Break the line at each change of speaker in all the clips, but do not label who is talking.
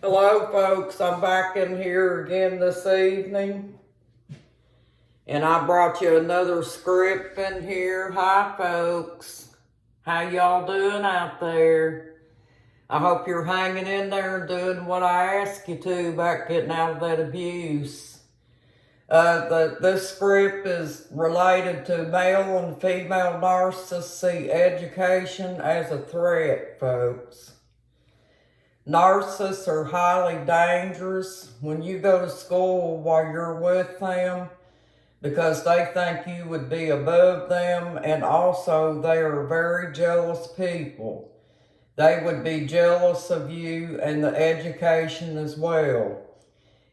Hello folks, I'm back in here again this evening. And I brought you another script in here. Hi folks, how y'all doing out there? I hope you're hanging in there and doing what I asked you to about getting out of that abuse. This script is related to male and female narcissists see education as a threat, folks. Narcissists are highly dangerous when you go to school while you're with them because they think you would be above them, and also they are very jealous people. They would be jealous of you and the education as well.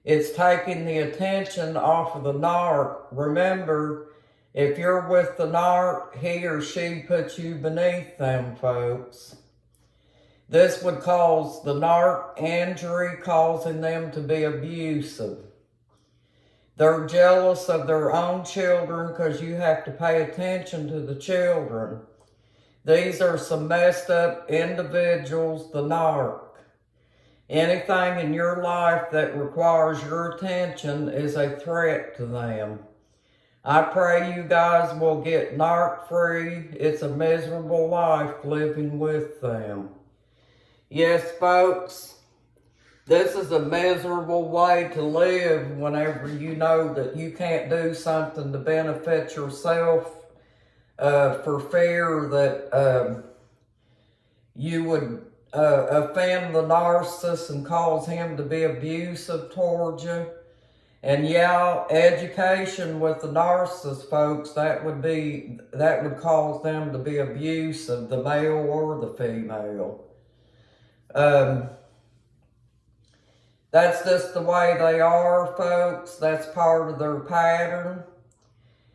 It's taking the attention off of the narc. Remember, if you're with the narc, he or she puts you beneath them, folks. This would cause the narc injury, causing them to be abusive. They're jealous of their own children because you have to pay attention to the children. These are some messed up individuals, the narc. Anything in your life that requires your attention is a threat to them. I pray you guys will get narc free. It's a miserable life living with them. Yes, folks, this is a miserable way to live whenever you know that you can't do something to benefit yourself for fear that you would offend the narcissist and cause him to be abusive towards you. And yeah, education with the narcissist, folks, that would cause them to be abusive, the male or the female. That's just the way they are, folks. That's part of their pattern.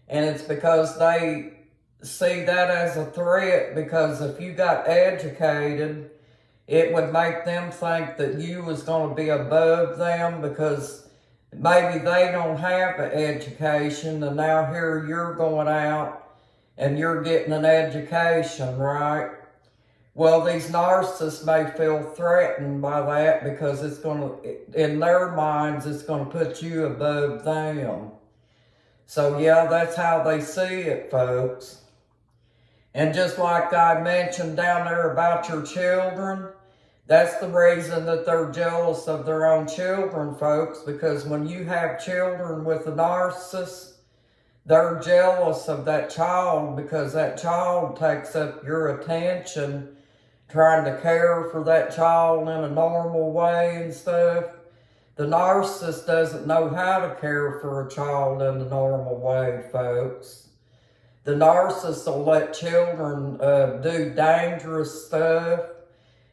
And it's because they see that as a threat, because if you got educated, it would make them think that you was going to be above them because maybe they don't have an education, and now here you're going out and you're getting an education, right? Well, these narcissists may feel threatened by that because it's going to, in their minds, it's going to put you above them. So yeah, that's how they see it, folks. And just like I mentioned down there about your children, that's the reason that they're jealous of their own children, folks, because when you have children with a narcissist, they're jealous of that child because that child takes up your attention, trying to care for that child in a normal way and stuff. The narcissist doesn't know how to care for a child in a normal way, folks. The narcissist will let children do dangerous stuff.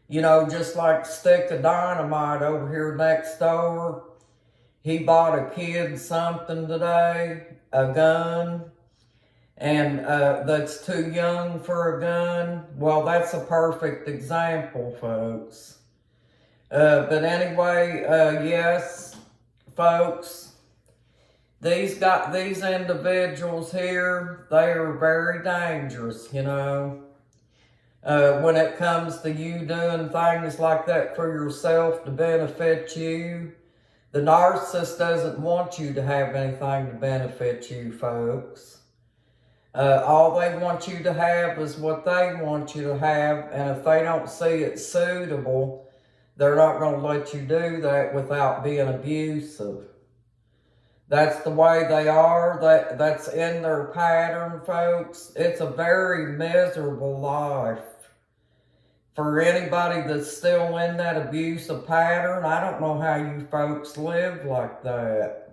You know, just like stick of dynamite over here next door. He bought a kid something today, a gun, and that's too young for a gun. Well, that's a perfect example, folks. But anyway, yes, folks, these individuals here, they are very dangerous, you know. When it comes to you doing things like that for yourself to benefit you, the narcissist doesn't want you to have anything to benefit you, folks. All they want you to have is what they want you to have, and if they don't see it suitable, they're not going to let you do that without being abusive. That's the way they are. That's in their pattern, folks. It's a very miserable life. For anybody that's still in that abusive pattern, I don't know how you folks live like that.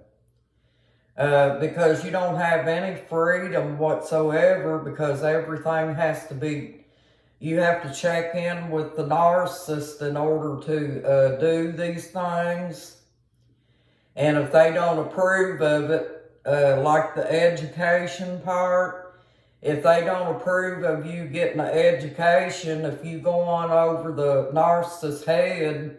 Because you don't have any freedom whatsoever, because everything has to be, you have to check in with the narcissist in order to do these things. And if they don't approve of it, like the education part, if they don't approve of you getting an education, if you go on over the narcissist's head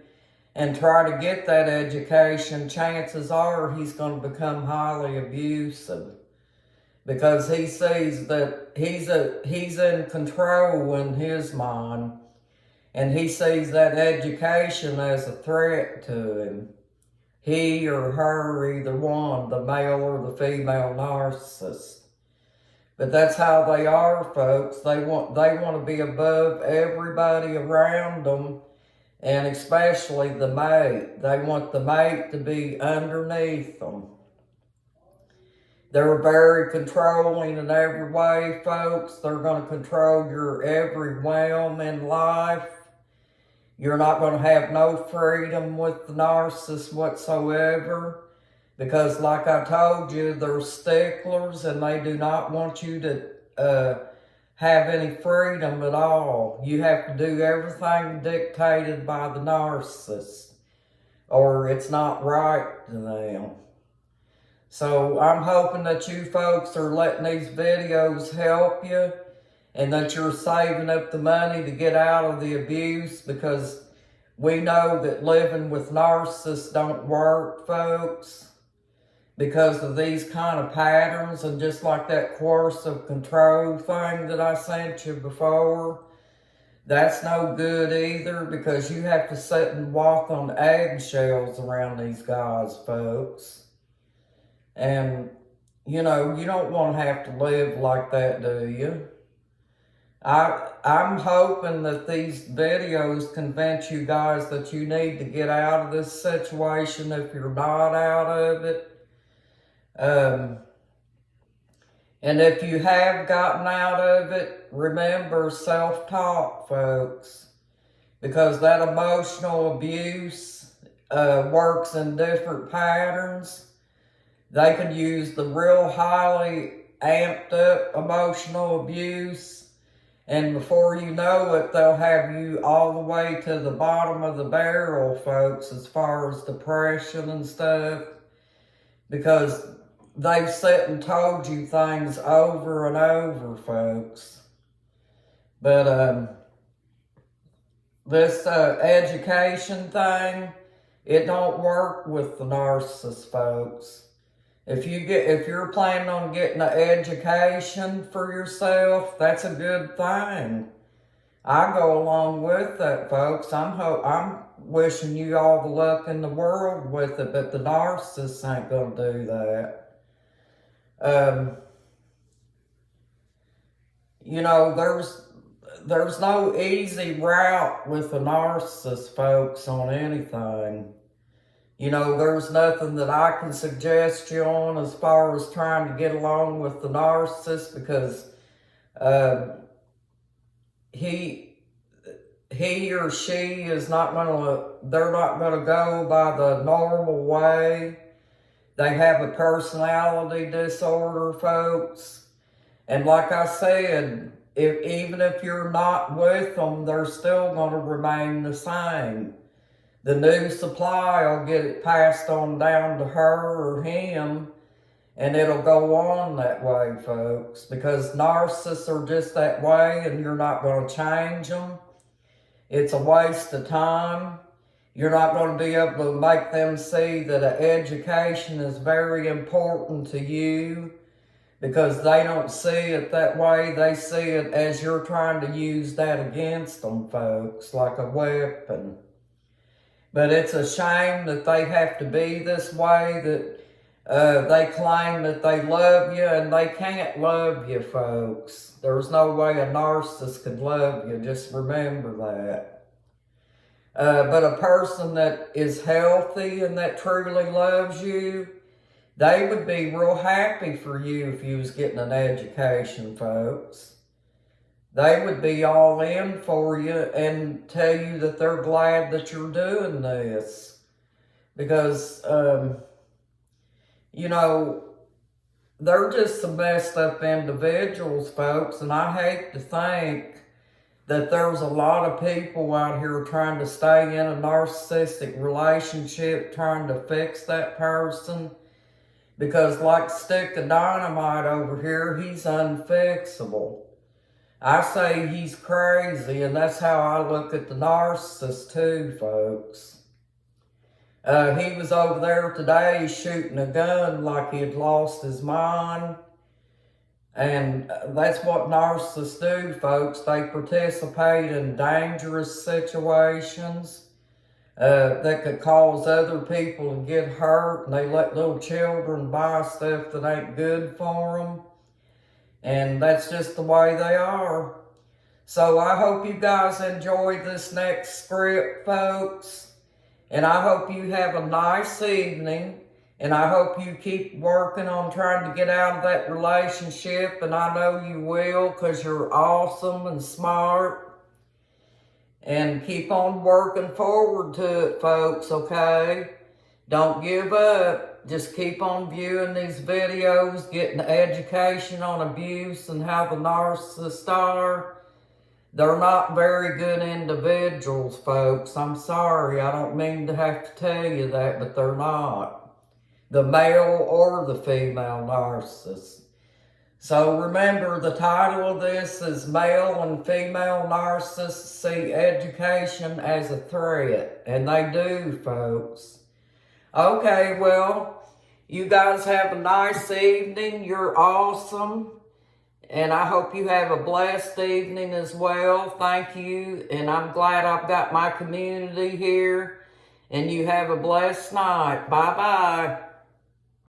and try to get that education, chances are he's going to become highly abusive. Because he sees that he's in control in his mind. and he sees that education as a threat to him. He or her, either one, the male or the female narcissist. But that's how they are, folks. They want to be above everybody around them, and especially the mate. They want the mate to be underneath them. They're very controlling in every way, folks. They're going to control your every realm in life. You're not going to have no freedom with the narcissist whatsoever, because like I told you, they're sticklers and they do not want you to have any freedom at all. You have to do everything dictated by the narcissist, or it's not right to them. So I'm hoping that you folks are letting these videos help you, and that you're saving up the money to get out of the abuse, because we know that living with narcissists don't work, folks, because of these kind of patterns. And just like that coercive control thing that I sent you before, that's no good either, because you have to sit and walk on eggshells around these guys, folks. And, you know, you don't want to have to live like that, do you? I'm hoping that these videos convince you guys that you need to get out of this situation if you're not out of it. And if you have gotten out of it, remember self-talk, folks. Because that emotional abuse works in different patterns. They can use the real highly amped up emotional abuse, and before you know it, they'll have you all the way to the bottom of the barrel, folks, as far as depression and stuff, because they've sat and told you things over and over, folks. But this education thing, it don't work with the narcissist, folks. If you're planning on getting an education for yourself, that's a good thing. I go along with that, folks. I'm wishing you all the luck in the world with it, but the narcissist ain't gonna do that. You know, there's no easy route with a narcissist, folks, on anything. You know, there's nothing that I can suggest you on as far as trying to get along with the narcissist, because he or she is not they're not gonna go by the normal way. They have a personality disorder, folks. And like I said, even if you're not with them, they're still gonna remain the same. The new supply will get it passed on down to her or him, and it'll go on that way, folks, because narcissists are just that way, and you're not going to change them. It's a waste of time. You're not going to be able to make them see that an education is very important to you, because they don't see it that way. They see it as you're trying to use that against them, folks, like a weapon. But it's a shame that they have to be this way, that they claim that they love you, and they can't love you, folks. There's no way a narcissist could love you. Just remember that. But a person that is healthy and that truly loves you, they would be real happy for you if you was getting an education, folks. They would be all in for you and tell you that they're glad that you're doing this. Because, you know, they're just some messed up individuals, folks. And I hate to think that there's a lot of people out here trying to stay in a narcissistic relationship, trying to fix that person. Because like Stick of Dynamite over here, he's unfixable. I say he's crazy, and that's how I look at the narcissist too, folks. He was over there today shooting a gun like he had lost his mind. And that's what narcissists do, folks. They participate in dangerous situations that could cause other people to get hurt. And they let little children buy stuff that ain't good for them. And that's just the way they are. So I hope you guys enjoyed this next script, folks. And I hope you have a nice evening. And I hope you keep working on trying to get out of that relationship. And I know you will, because you're awesome and smart. And keep on working forward to it, folks, okay? Don't give up. Just keep on viewing these videos, getting education on abuse and how the narcissists are. They're not very good individuals, folks. I'm sorry. I don't mean to have to tell you that, but they're not. The male or the female narcissist. So remember, the title of this is Male and Female Narcissists See Education as a Threat. And they do, folks. Okay, well, you guys have a nice evening. You're awesome. And I hope you have a blessed evening as well. Thank you. And I'm glad I've got my community here. And you have a blessed night. Bye-bye.